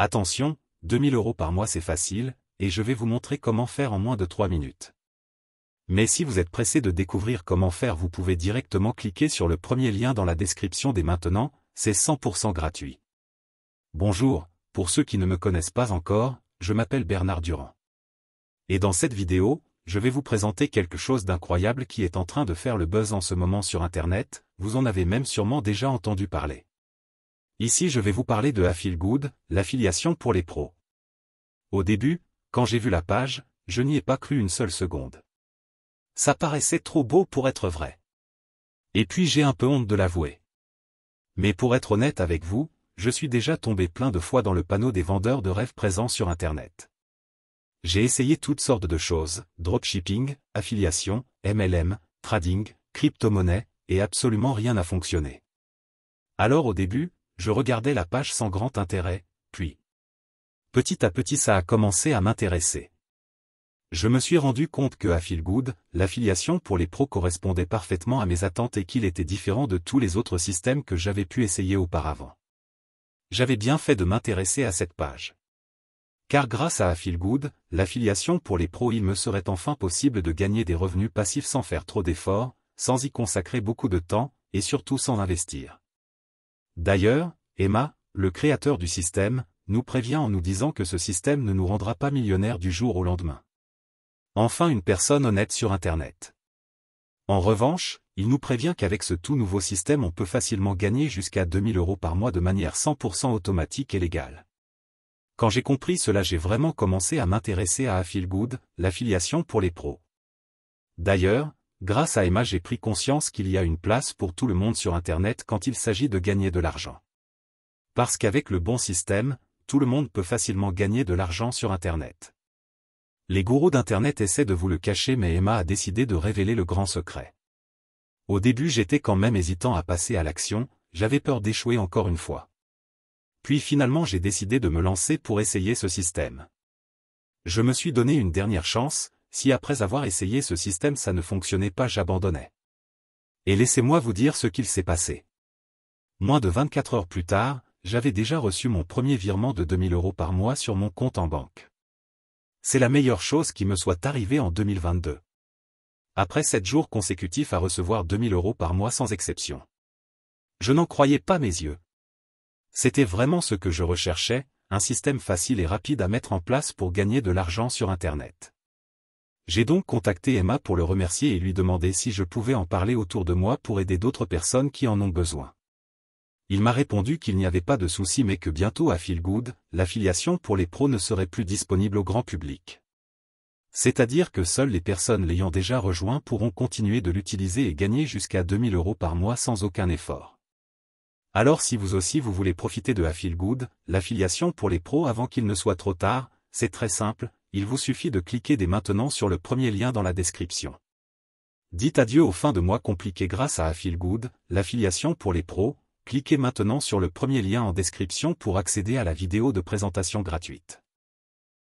Attention, 2000 € par mois c'est facile, et je vais vous montrer comment faire en moins de 3 minutes. Mais si vous êtes pressé de découvrir comment faire, vous pouvez directement cliquer sur le premier lien dans la description dès maintenant, c'est 100% gratuit. Bonjour, pour ceux qui ne me connaissent pas encore, je m'appelle Bernard Durand. Et dans cette vidéo, je vais vous présenter quelque chose d'incroyable qui est en train de faire le buzz en ce moment sur Internet, vous en avez même sûrement déjà entendu parler. Ici je vais vous parler de AffiliGood, l'affiliation pour les pros. Au début, quand j'ai vu la page, je n'y ai pas cru une seule seconde. Ça paraissait trop beau pour être vrai. Et puis j'ai un peu honte de l'avouer. Mais pour être honnête avec vous, je suis déjà tombé plein de fois dans le panneau des vendeurs de rêves présents sur Internet. J'ai essayé toutes sortes de choses, dropshipping, affiliation, MLM, trading, crypto-monnaie, et absolument rien n'a fonctionné. Alors au début, je regardais la page sans grand intérêt, puis petit à petit ça a commencé à m'intéresser. Je me suis rendu compte que AffiliGood, l'affiliation pour les pros correspondait parfaitement à mes attentes et qu'il était différent de tous les autres systèmes que j'avais pu essayer auparavant. J'avais bien fait de m'intéresser à cette page. Car grâce à AffiliGood, l'affiliation pour les pros, il me serait enfin possible de gagner des revenus passifs sans faire trop d'efforts, sans y consacrer beaucoup de temps, et surtout sans investir. D'ailleurs, Emma, le créateur du système, nous prévient en nous disant que ce système ne nous rendra pas millionnaires du jour au lendemain. Enfin une personne honnête sur Internet. En revanche, il nous prévient qu'avec ce tout nouveau système on peut facilement gagner jusqu'à 2000 € par mois de manière 100% automatique et légale. Quand j'ai compris cela, j'ai vraiment commencé à m'intéresser à AffiliGood, l'affiliation pour les pros. D'ailleurs, grâce à Emma, j'ai pris conscience qu'il y a une place pour tout le monde sur Internet quand il s'agit de gagner de l'argent. Parce qu'avec le bon système, tout le monde peut facilement gagner de l'argent sur Internet. Les gourous d'Internet essaient de vous le cacher, mais Emma a décidé de révéler le grand secret. Au début j'étais quand même hésitant à passer à l'action, j'avais peur d'échouer encore une fois. Puis finalement j'ai décidé de me lancer pour essayer ce système. Je me suis donné une dernière chance, si après avoir essayé ce système ça ne fonctionnait pas, j'abandonnais. Et laissez-moi vous dire ce qu'il s'est passé. Moins de 24 heures plus tard, j'avais déjà reçu mon premier virement de 2000 € par mois sur mon compte en banque. C'est la meilleure chose qui me soit arrivée en 2022. Après 7 jours consécutifs à recevoir 2000 € par mois sans exception. Je n'en croyais pas mes yeux. C'était vraiment ce que je recherchais, un système facile et rapide à mettre en place pour gagner de l'argent sur Internet. J'ai donc contacté Emma pour le remercier et lui demander si je pouvais en parler autour de moi pour aider d'autres personnes qui en ont besoin. Il m'a répondu qu'il n'y avait pas de souci, mais que bientôt AffiliGood, l'affiliation pour les pros, ne serait plus disponible au grand public. C'est-à-dire que seules les personnes l'ayant déjà rejoint pourront continuer de l'utiliser et gagner jusqu'à 2000 € par mois sans aucun effort. Alors si vous aussi vous voulez profiter de AffiliGood, l'affiliation pour les pros avant qu'il ne soit trop tard, c'est très simple, il vous suffit de cliquer dès maintenant sur le premier lien dans la description. Dites adieu aux fins de mois compliquées grâce à AffiliGood, l'affiliation pour les pros, cliquez maintenant sur le premier lien en description pour accéder à la vidéo de présentation gratuite.